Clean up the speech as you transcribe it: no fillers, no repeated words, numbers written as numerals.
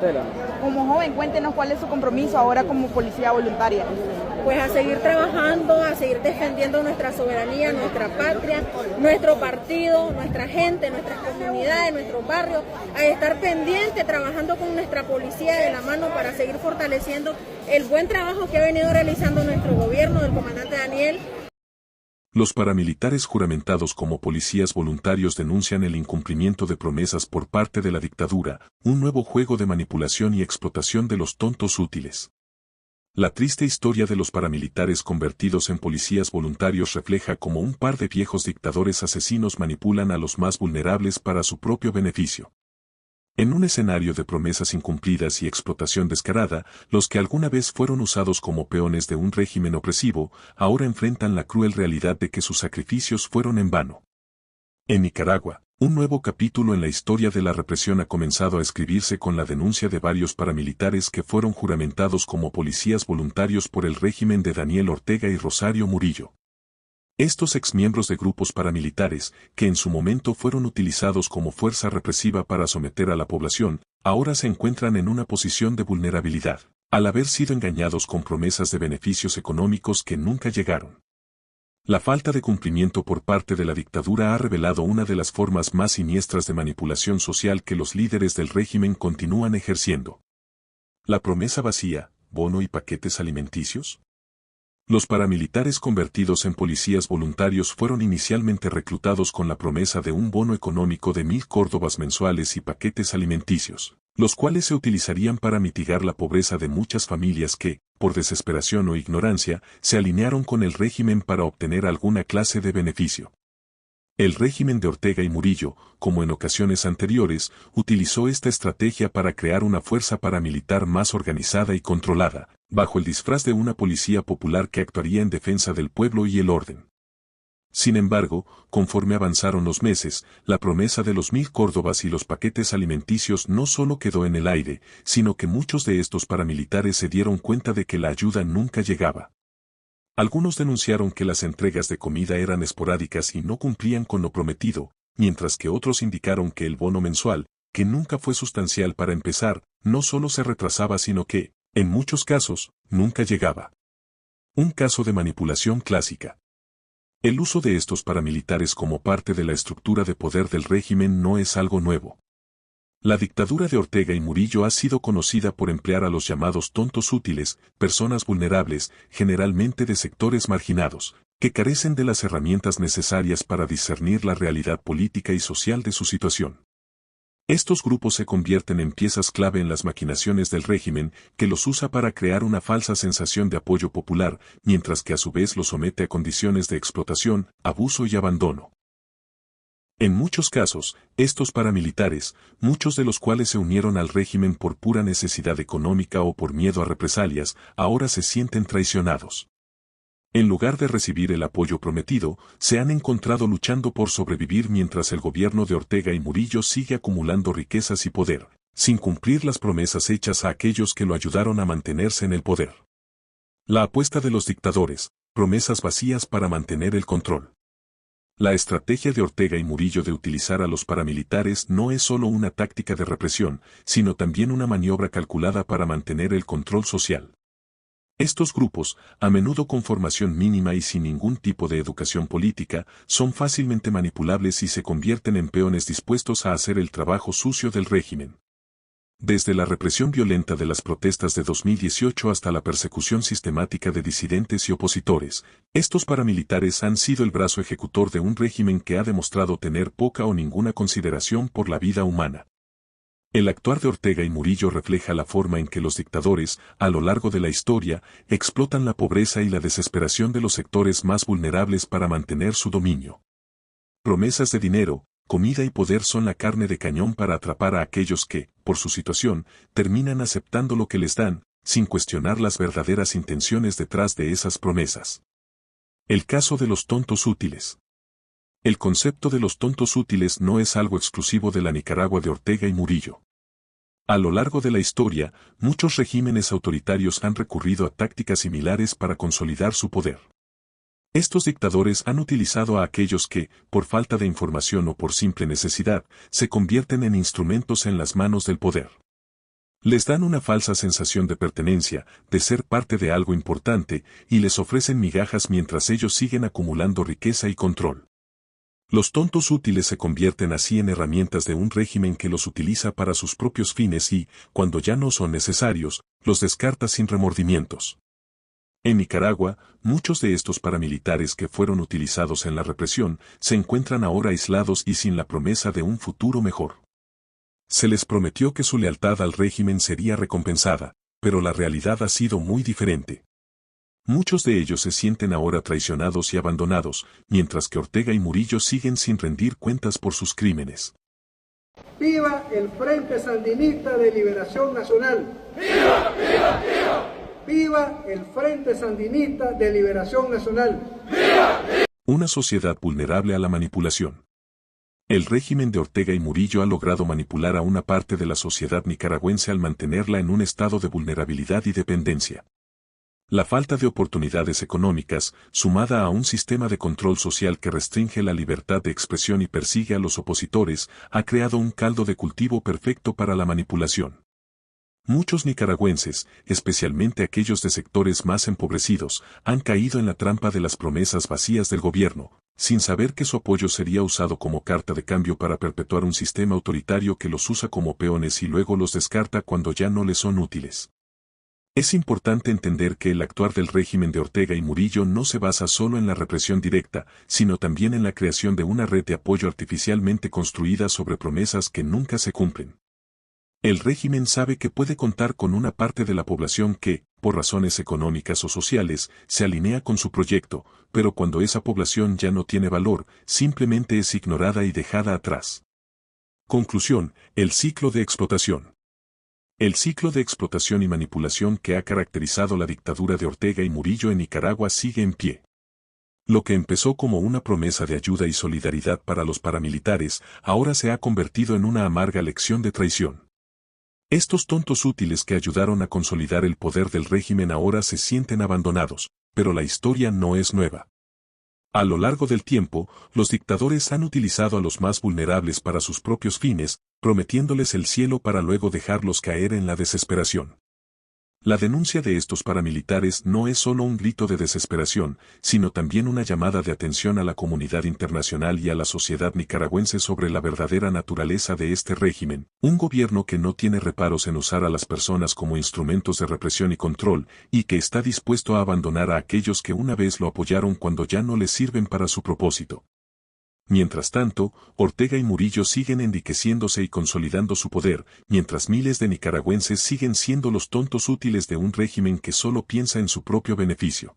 Tela. Como joven, cuéntenos cuál es su compromiso ahora como policía voluntaria. Pues a seguir trabajando, a seguir defendiendo nuestra soberanía, nuestra patria, nuestro partido, nuestra gente, nuestras comunidades, nuestros barrios, a estar pendiente, trabajando con nuestra policía de la mano para seguir fortaleciendo el buen trabajo que ha venido realizando nuestro gobierno del comandante Daniel. Los paramilitares juramentados como policías voluntarios denuncian el incumplimiento de promesas por parte de la dictadura, un nuevo juego de manipulación y explotación de los tontos útiles. La triste historia de los paramilitares convertidos en policías voluntarios refleja cómo un par de viejos dictadores asesinos manipulan a los más vulnerables para su propio beneficio. En un escenario de promesas incumplidas y explotación descarada, los que alguna vez fueron usados como peones de un régimen opresivo, ahora enfrentan la cruel realidad de que sus sacrificios fueron en vano. En Nicaragua, un nuevo capítulo en la historia de la represión ha comenzado a escribirse con la denuncia de varios paramilitares que fueron juramentados como policías voluntarios por el régimen de Daniel Ortega y Rosario Murillo. Estos exmiembros de grupos paramilitares, que en su momento fueron utilizados como fuerza represiva para someter a la población, ahora se encuentran en una posición de vulnerabilidad, al haber sido engañados con promesas de beneficios económicos que nunca llegaron. La falta de cumplimiento por parte de la dictadura ha revelado una de las formas más siniestras de manipulación social que los líderes del régimen continúan ejerciendo. La promesa vacía, bono y paquetes alimenticios. Los paramilitares convertidos en policías voluntarios fueron inicialmente reclutados con la promesa de un bono económico de 1.000 córdobas mensuales y paquetes alimenticios, los cuales se utilizarían para mitigar la pobreza de muchas familias que, por desesperación o ignorancia, se alinearon con el régimen para obtener alguna clase de beneficio. El régimen de Ortega y Murillo, como en ocasiones anteriores, utilizó esta estrategia para crear una fuerza paramilitar más organizada y controlada, bajo el disfraz de una policía popular que actuaría en defensa del pueblo y el orden. Sin embargo, conforme avanzaron los meses, la promesa de los 1.000 córdobas y los paquetes alimenticios no solo quedó en el aire, sino que muchos de estos paramilitares se dieron cuenta de que la ayuda nunca llegaba. Algunos denunciaron que las entregas de comida eran esporádicas y no cumplían con lo prometido, mientras que otros indicaron que el bono mensual, que nunca fue sustancial para empezar, no solo se retrasaba sino que, en muchos casos, nunca llegaba. Un caso de manipulación clásica. El uso de estos paramilitares como parte de la estructura de poder del régimen no es algo nuevo. La dictadura de Ortega y Murillo ha sido conocida por emplear a los llamados tontos útiles, personas vulnerables, generalmente de sectores marginados, que carecen de las herramientas necesarias para discernir la realidad política y social de su situación. Estos grupos se convierten en piezas clave en las maquinaciones del régimen, que los usa para crear una falsa sensación de apoyo popular, mientras que a su vez los somete a condiciones de explotación, abuso y abandono. En muchos casos, estos paramilitares, muchos de los cuales se unieron al régimen por pura necesidad económica o por miedo a represalias, ahora se sienten traicionados. En lugar de recibir el apoyo prometido, se han encontrado luchando por sobrevivir mientras el gobierno de Ortega y Murillo sigue acumulando riquezas y poder, sin cumplir las promesas hechas a aquellos que lo ayudaron a mantenerse en el poder. La apuesta de los dictadores, promesas vacías para mantener el control. La estrategia de Ortega y Murillo de utilizar a los paramilitares no es solo una táctica de represión, sino también una maniobra calculada para mantener el control social. Estos grupos, a menudo con formación mínima y sin ningún tipo de educación política, son fácilmente manipulables y se convierten en peones dispuestos a hacer el trabajo sucio del régimen. Desde la represión violenta de las protestas de 2018 hasta la persecución sistemática de disidentes y opositores, estos paramilitares han sido el brazo ejecutor de un régimen que ha demostrado tener poca o ninguna consideración por la vida humana. El actuar de Ortega y Murillo refleja la forma en que los dictadores, a lo largo de la historia, explotan la pobreza y la desesperación de los sectores más vulnerables para mantener su dominio. Promesas de dinero, comida y poder son la carne de cañón para atrapar a aquellos que, por su situación, terminan aceptando lo que les dan, sin cuestionar las verdaderas intenciones detrás de esas promesas. El caso de los tontos útiles. El concepto de los tontos útiles no es algo exclusivo de la Nicaragua de Ortega y Murillo. A lo largo de la historia, muchos regímenes autoritarios han recurrido a tácticas similares para consolidar su poder. Estos dictadores han utilizado a aquellos que, por falta de información o por simple necesidad, se convierten en instrumentos en las manos del poder. Les dan una falsa sensación de pertenencia, de ser parte de algo importante, y les ofrecen migajas mientras ellos siguen acumulando riqueza y control. Los tontos útiles se convierten así en herramientas de un régimen que los utiliza para sus propios fines y, cuando ya no son necesarios, los descarta sin remordimientos. En Nicaragua, muchos de estos paramilitares que fueron utilizados en la represión se encuentran ahora aislados y sin la promesa de un futuro mejor. Se les prometió que su lealtad al régimen sería recompensada, pero la realidad ha sido muy diferente. Muchos de ellos se sienten ahora traicionados y abandonados, mientras que Ortega y Murillo siguen sin rendir cuentas por sus crímenes. ¡Viva el Frente Sandinista de Liberación Nacional! ¡Viva, viva, viva! ¡Viva el Frente Sandinista de Liberación Nacional! ¡Viva, viva! Una sociedad vulnerable a la manipulación. El régimen de Ortega y Murillo ha logrado manipular a una parte de la sociedad nicaragüense al mantenerla en un estado de vulnerabilidad y dependencia. La falta de oportunidades económicas, sumada a un sistema de control social que restringe la libertad de expresión y persigue a los opositores, ha creado un caldo de cultivo perfecto para la manipulación. Muchos nicaragüenses, especialmente aquellos de sectores más empobrecidos, han caído en la trampa de las promesas vacías del gobierno, sin saber que su apoyo sería usado como carta de cambio para perpetuar un sistema autoritario que los usa como peones y luego los descarta cuando ya no les son útiles. Es importante entender que el actuar del régimen de Ortega y Murillo no se basa solo en la represión directa, sino también en la creación de una red de apoyo artificialmente construida sobre promesas que nunca se cumplen. El régimen sabe que puede contar con una parte de la población que, por razones económicas o sociales, se alinea con su proyecto, pero cuando esa población ya no tiene valor, simplemente es ignorada y dejada atrás. Conclusión: el ciclo de explotación. El ciclo de explotación y manipulación que ha caracterizado la dictadura de Ortega y Murillo en Nicaragua sigue en pie. Lo que empezó como una promesa de ayuda y solidaridad para los paramilitares, ahora se ha convertido en una amarga lección de traición. Estos tontos útiles que ayudaron a consolidar el poder del régimen ahora se sienten abandonados, pero la historia no es nueva. A lo largo del tiempo, los dictadores han utilizado a los más vulnerables para sus propios fines, prometiéndoles el cielo para luego dejarlos caer en la desesperación. La denuncia de estos paramilitares no es solo un grito de desesperación, sino también una llamada de atención a la comunidad internacional y a la sociedad nicaragüense sobre la verdadera naturaleza de este régimen, un gobierno que no tiene reparos en usar a las personas como instrumentos de represión y control, y que está dispuesto a abandonar a aquellos que una vez lo apoyaron cuando ya no les sirven para su propósito. Mientras tanto, Ortega y Murillo siguen enriqueciéndose y consolidando su poder, mientras miles de nicaragüenses siguen siendo los tontos útiles de un régimen que solo piensa en su propio beneficio.